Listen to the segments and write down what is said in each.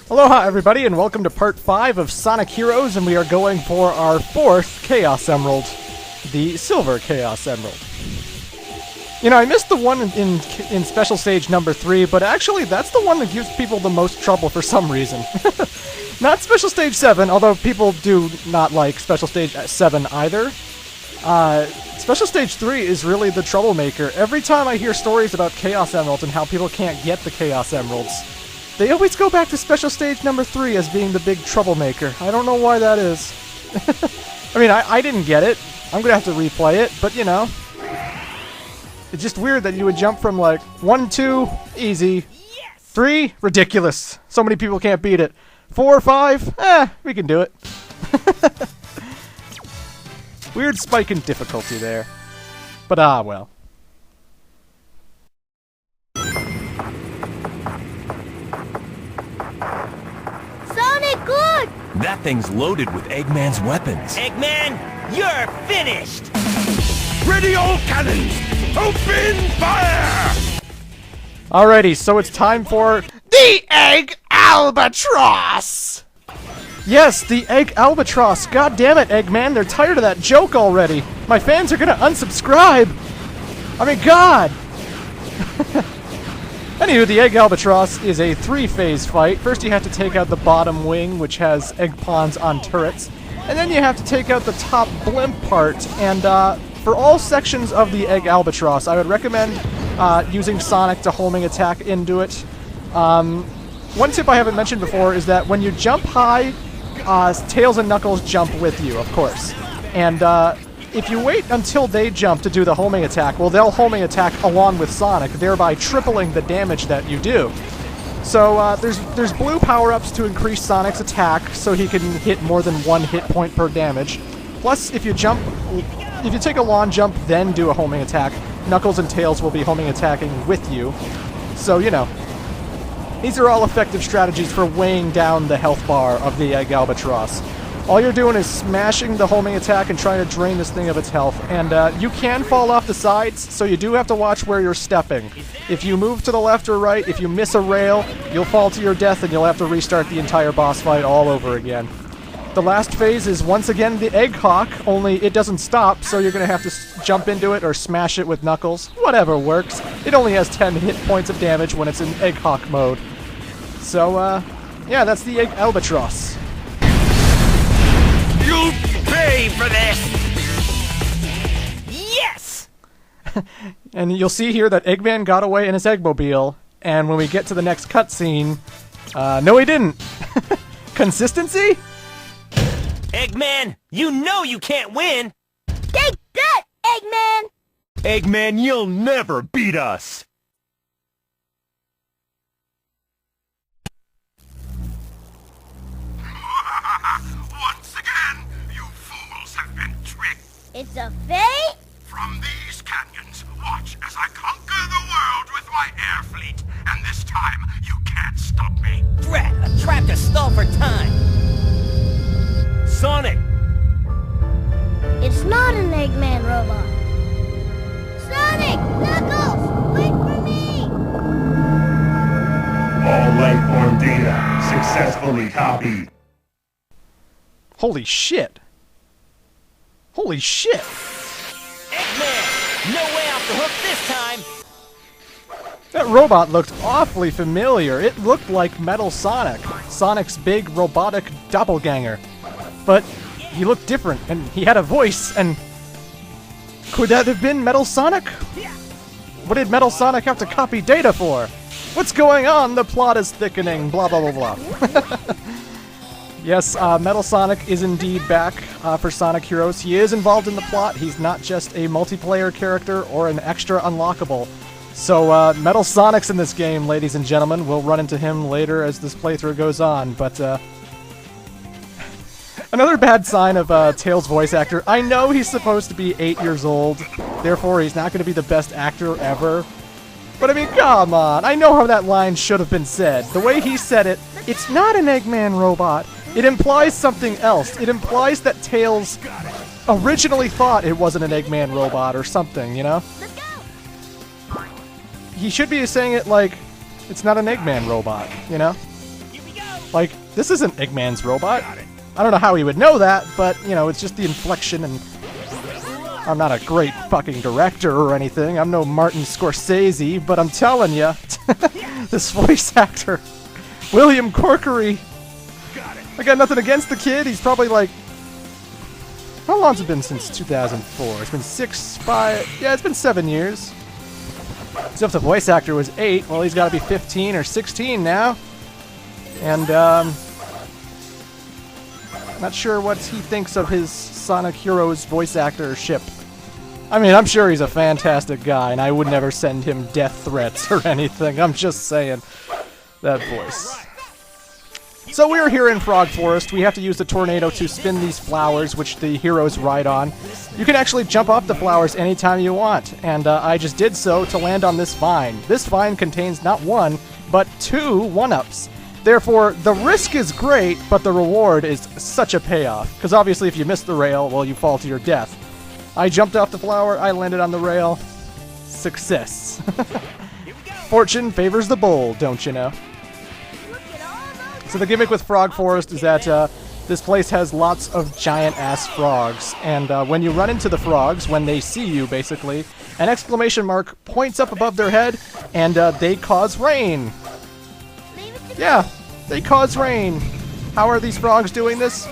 Aloha everybody, and welcome to part 5 of Sonic Heroes, and we are going for our 4th Chaos Emerald, the Silver Chaos Emerald. You know, I missed the one in Special Stage number 3, but actually that's the one that gives people the most trouble for some reason. Not Special Stage 7, although people do not like Special Stage 7 either. Special Stage 3 is really the troublemaker. Every time I hear stories about Chaos Emeralds and how people can't get the Chaos Emeralds, they always go back to Special Stage number 3 as being the big troublemaker. I don't know why that is. I mean, I didn't get it. I'm gonna have to replay it, but you know. It's just weird that you would jump from like 1, 2, easy. 3, ridiculous. So many people can't beat it. 4, 5, we can do it. Weird spike in difficulty there. But well. Sonic, look! That thing's loaded with Eggman's weapons. Eggman, you're finished! Ready all cannons! Open fire! Alrighty, so it's time for the Egg Albatross! Yes, the Egg Albatross. God damn it, Eggman, they're tired of that joke already. My fans are gonna unsubscribe. I mean, God! Anywho, the Egg Albatross is a 3-phase fight. First you have to take out the bottom wing, which has egg pawns on turrets. And then you have to take out the top blimp part. And for all sections of the Egg Albatross, I would recommend using Sonic to homing attack into it. One tip I haven't mentioned before is that when you jump high, Tails and Knuckles jump with you, of course. And if you wait until they jump to do the homing attack, well, they'll homing attack along with Sonic, thereby tripling the damage that you do. So there's blue power-ups to increase Sonic's attack, so he can hit more than 1 hit point per damage. Plus, if you take a long jump, then do a homing attack, Knuckles and Tails will be homing attacking with you. So, you know, these are all effective strategies for weighing down the health bar of the Egg Albatross. All you're doing is smashing the homing attack and trying to drain this thing of its health. And you can fall off the sides, so you do have to watch where you're stepping. If you move to the left or right, if you miss a rail, you'll fall to your death and you'll have to restart the entire boss fight all over again. The last phase is once again the Egg Hawk, only it doesn't stop, so you're going to have to jump into it or smash it with Knuckles. Whatever works. It only has 10 hit points of damage when it's in Egg Hawk mode. So, yeah, that's the Egg Albatross. You'll pay for this! Yes! And you'll see here that Eggman got away in his Eggmobile, and when we get to the next cutscene, no he didn't. Consistency? Eggman, you know you can't win! Take that, Eggman! Eggman, you'll never beat us! Once again, you fools have been tricked. It's a fate? From these canyons, watch as I conquer the world with my air fleet. And this time, you can't stop me. Drat, a trap to stall for time! Sonic! It's not an Eggman robot. Sonic! Knuckles! Wait for me! All lifeform data successfully copied. Holy shit. Holy shit. Eggman, no way off the hook this time! That robot looked awfully familiar. It looked like Metal Sonic, Sonic's big robotic doppelganger. But he looked different, and he had a voice, and could that have been Metal Sonic? What did Metal Sonic have to copy data for? What's going on? The plot is thickening, blah blah blah blah. Yes, Metal Sonic is indeed back for Sonic Heroes. He is involved in the plot. He's not just a multiplayer character or an extra unlockable. So, Metal Sonic's in this game, ladies and gentlemen. We'll run into him later as this playthrough goes on, but, another bad sign of Tails' voice actor. I know he's supposed to be 8 years old, therefore he's not going to be the best actor ever. But I mean, come on, I know how that line should have been said. The way he said it, it's not an Eggman robot. It implies something else. It implies that Tails originally thought it wasn't an Eggman robot or something, you know? Let's go! He should be saying it like, it's not an Eggman robot, you know? Here we go! Like, this isn't Eggman's robot. I don't know how he would know that, but, you know, it's just the inflection, and I'm not a great fucking director or anything. I'm no Martin Scorsese, but I'm telling you, this voice actor, William Corkery, I got nothing against the kid. He's probably like, how long's it been since 2004? It's been it's been 7 years. So if the voice actor was 8, well, he's got to be 15 or 16 now. And, not sure what he thinks of his Sonic Heroes voice actorship. I mean, I'm sure he's a fantastic guy, and I would never send him death threats or anything. I'm just saying. That voice. So we're here in Frog Forest. We have to use the tornado to spin these flowers, which the heroes ride on. You can actually jump off the flowers anytime you want, and I just did so to land on this vine. This vine contains not 1, but 2 1-ups. Therefore, the risk is great, but the reward is such a payoff. Because obviously if you miss the rail, well, you fall to your death. I jumped off the flower, I landed on the rail. Success. Fortune favors the bold, don't you know? So the gimmick with Frog Forest is that this place has lots of giant-ass frogs. And when you run into the frogs, when they see you, basically, an exclamation mark points up above their head, and they cause rain. Yeah, they cause rain. How are these frogs doing this?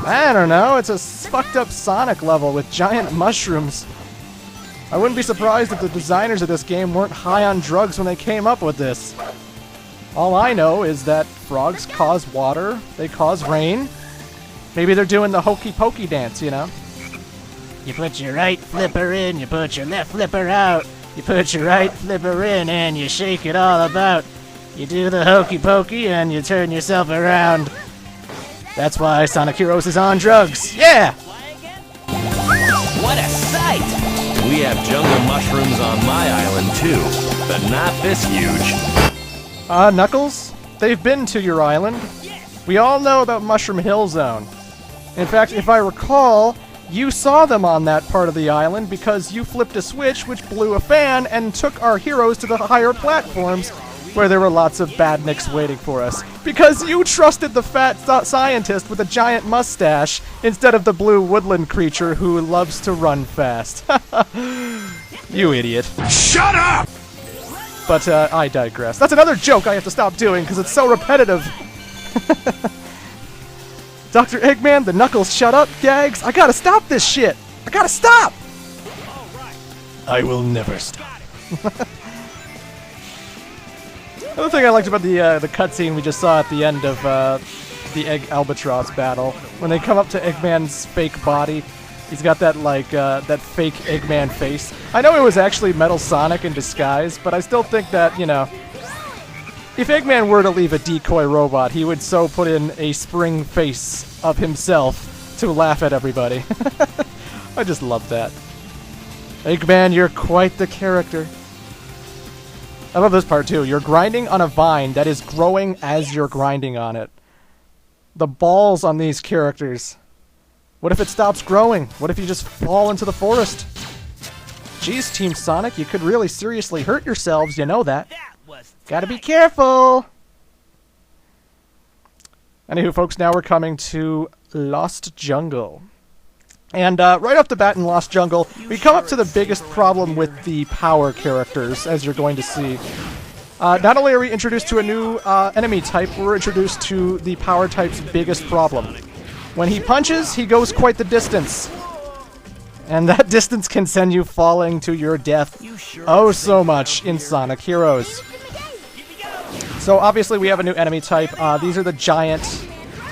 I don't know. It's a fucked up Sonic level with giant mushrooms. I wouldn't be surprised if the designers of this game weren't high on drugs when they came up with this. All I know is that frogs cause water, they cause rain. Maybe they're doing the hokey pokey dance, you know? You put your right flipper in, you put your left flipper out. You put your right flipper in and you shake it all about. You do the hokey pokey and you turn yourself around. That's why Sonic Heroes is on drugs. Yeah! What a sight! We have jungle mushrooms on my island too, but not this huge. Knuckles? They've been to your island. We all know about Mushroom Hill Zone. In fact, if I recall, you saw them on that part of the island because you flipped a switch which blew a fan and took our heroes to the higher platforms where there were lots of badniks waiting for us. Because you trusted the fat scientist with a giant mustache instead of the blue woodland creature who loves to run fast. You idiot. Shut up! But I digress. That's another joke I have to stop doing because it's so repetitive. Dr. Eggman, the Knuckles shut up gags. I gotta stop this shit. I gotta stop! I will never stop. Another thing I liked about the cutscene we just saw at the end of the Albatross battle, when they come up to Eggman's fake body, he's got that that fake Eggman face. I know it was actually Metal Sonic in disguise, but I still think that, you know, if Eggman were to leave a decoy robot, he would so put in a spring face of himself to laugh at everybody. I just love that. Eggman, you're quite the character. I love this part too. You're grinding on a vine that is growing as you're grinding on it. The balls on these characters. What if it stops growing? What if you just fall into the forest? Jeez, Team Sonic, you could really seriously hurt yourselves, you know that. Gotta be careful! Anywho, folks, now we're coming to Lost Jungle. And right off the bat in Lost Jungle, we come up to the biggest problem with the power characters, as you're going to see. Not only are we introduced to a new enemy type, we're introduced to the power type's biggest problem. When he punches, he goes quite the distance. And that distance can send you falling to your death oh so much in Sonic Heroes. So obviously we have a new enemy type. These are the giant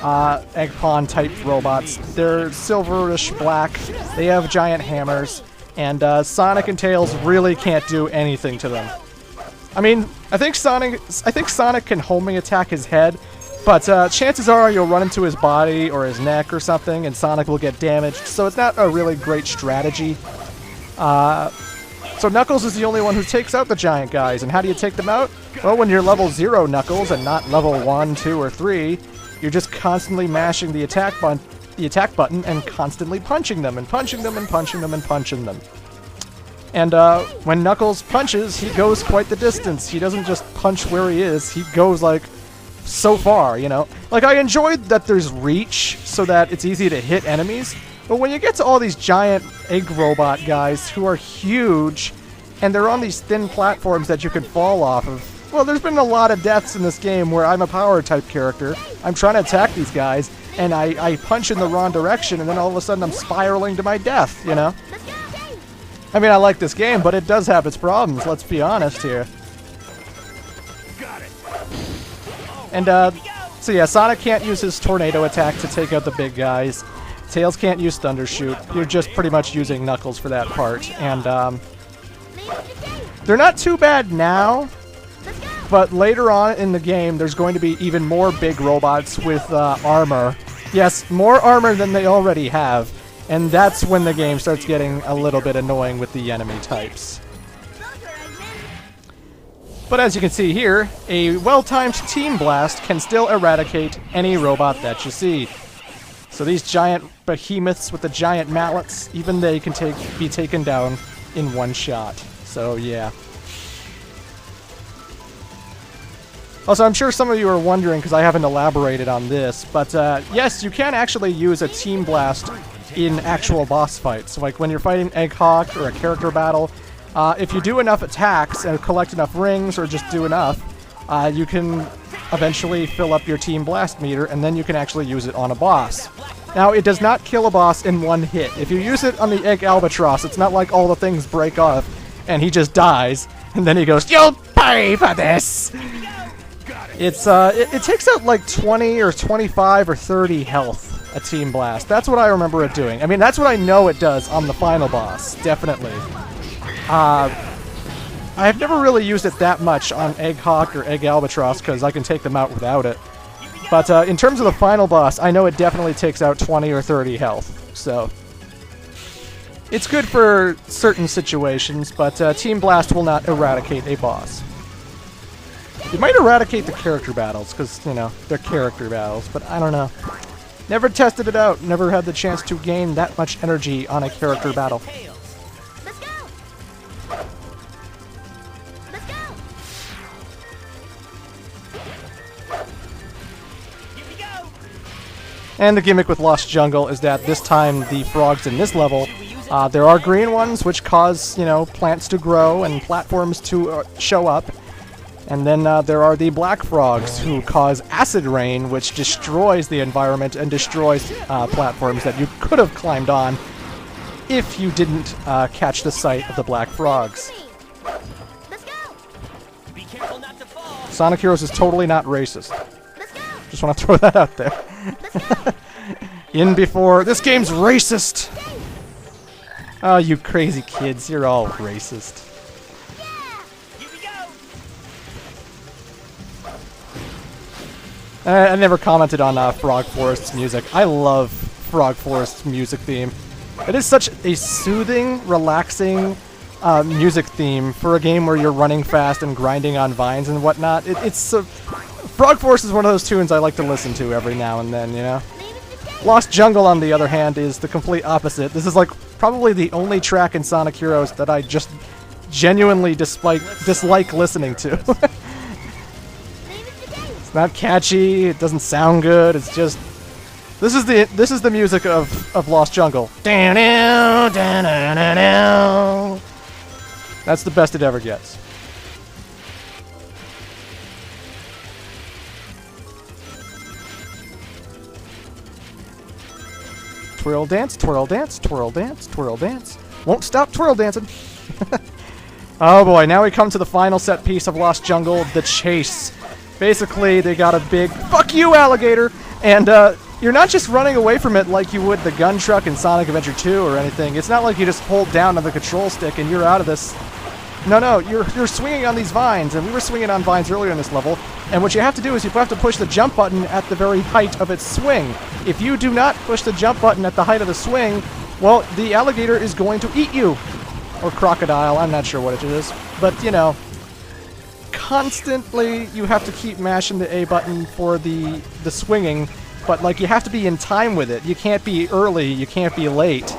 Eggman type robots. They're silverish black. They have giant hammers. And Sonic and Tails really can't do anything to them. I mean, I think Sonic can homing attack his head, but chances are you'll run into his body or his neck or something, and Sonic will get damaged, so it's not a really great strategy. So Knuckles is the only one who takes out the giant guys, and how do you take them out? Well, when you're level 0 Knuckles and not level 1, 2, or 3, you're just constantly mashing the attack button and constantly punching them, and punching them, and punching them, and punching them. And when Knuckles punches, he goes quite the distance. He doesn't just punch where he is, he goes like so far, you know? Like, I enjoyed that there's reach so that it's easy to hit enemies, but when you get to all these giant egg robot guys who are huge, and they're on these thin platforms that you can fall off of, well, there's been a lot of deaths in this game where I'm a power-type character, I'm trying to attack these guys, and I punch in the wrong direction, and then all of a sudden I'm spiraling to my death, you know? I mean, I like this game, but it does have its problems, let's be honest here. And, so yeah, Sonic can't use his tornado attack to take out the big guys. Tails can't use Thunder Shoot. You're just pretty much using Knuckles for that part. And, they're not too bad now, but later on in the game, there's going to be even more big robots with, armor. Yes, more armor than they already have. And that's when the game starts getting a little bit annoying with the enemy types. But as you can see here, a well-timed Team Blast can still eradicate any robot that you see. So these giant behemoths with the giant mallets, even they can be taken down in one shot. So yeah. Also, I'm sure some of you are wondering, because I haven't elaborated on this, but yes, you can actually use a Team Blast in actual boss fights. So like when you're fighting Egg Hawk or a character battle, if you do enough attacks and collect enough rings or just do enough, you can eventually fill up your Team Blast meter, and then you can actually use it on a boss. Now, it does not kill a boss in one hit. If you use it on the Egg Albatross, it's not like all the things break off and he just dies, and then he goes, "You'll pay for this!" It's, it takes out like 20 or 25 or 30 health. A Team Blast. That's what I remember it doing. I mean, that's what I know it does on the final boss, definitely. I've never really used it that much on Egg Hawk or Egg Albatross, because I can take them out without it. But in terms of the final boss, I know it definitely takes out 20 or 30 health, so... It's good for certain situations, but Team Blast will not eradicate a boss. It might eradicate the character battles, because, you know, they're character battles, but I don't know. Never tested it out, never had the chance to gain that much energy on a character battle. Let's go! Let's go! Here we go! And the gimmick with Lost Jungle is that this time the frogs in this level, there are green ones which cause, you know, plants to grow and platforms to show up. And then there are the black frogs who cause acid rain, which destroys the environment and destroys platforms that you could have climbed on if you didn't catch the sight of the black frogs. Let's go! Be careful not to fall! Sonic Heroes is totally not racist. Let's go! Just want to throw that out there. In before... This game's racist! Oh, you crazy kids, you're all racist. I never commented on Frog Forest's music. I love Frog Forest's music theme. It is such a soothing, relaxing music theme for a game where you're running fast and grinding on vines and whatnot. Frog Forest is one of those tunes I like to listen to every now and then, you know? Lost Jungle, on the other hand, is the complete opposite. This is like probably the only track in Sonic Heroes that I just genuinely dislike listening to. It's not catchy, it doesn't sound good, it's just... This is the music of Lost Jungle. That's the best it ever gets. Twirl dance, twirl dance, twirl dance, twirl dance. Won't stop twirl dancing. Oh boy, now we come to the final set piece of Lost Jungle, the chase. Basically, they got a big "fuck you, alligator," and you're not just running away from it like you would the gun truck in Sonic Adventure 2 or anything. It's not like you just hold down on the control stick and you're out of this. No, you're swinging on these vines, and we were swinging on vines earlier in this level, and what you have to do is you have to push the jump button at the very height of its swing. If you do not push the jump button at the height of the swing, well, the alligator is going to eat you. Or crocodile, I'm not sure what it is. But, you know, constantly you have to keep mashing the A button for the swinging, but like you have to be in time with it. You can't be early, you can't be late,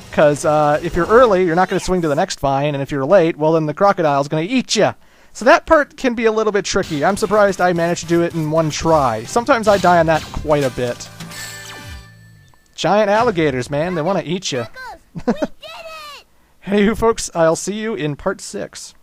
because if you're early, you're not going to swing to the next vine, and if you're late, well then the crocodile's going to eat you. So that part can be a little bit tricky. I'm surprised I managed to do it in one try. Sometimes I die on that quite a bit. Giant alligators, man. They want to eat you. We did it! Hey, you folks. I'll see you in part 6.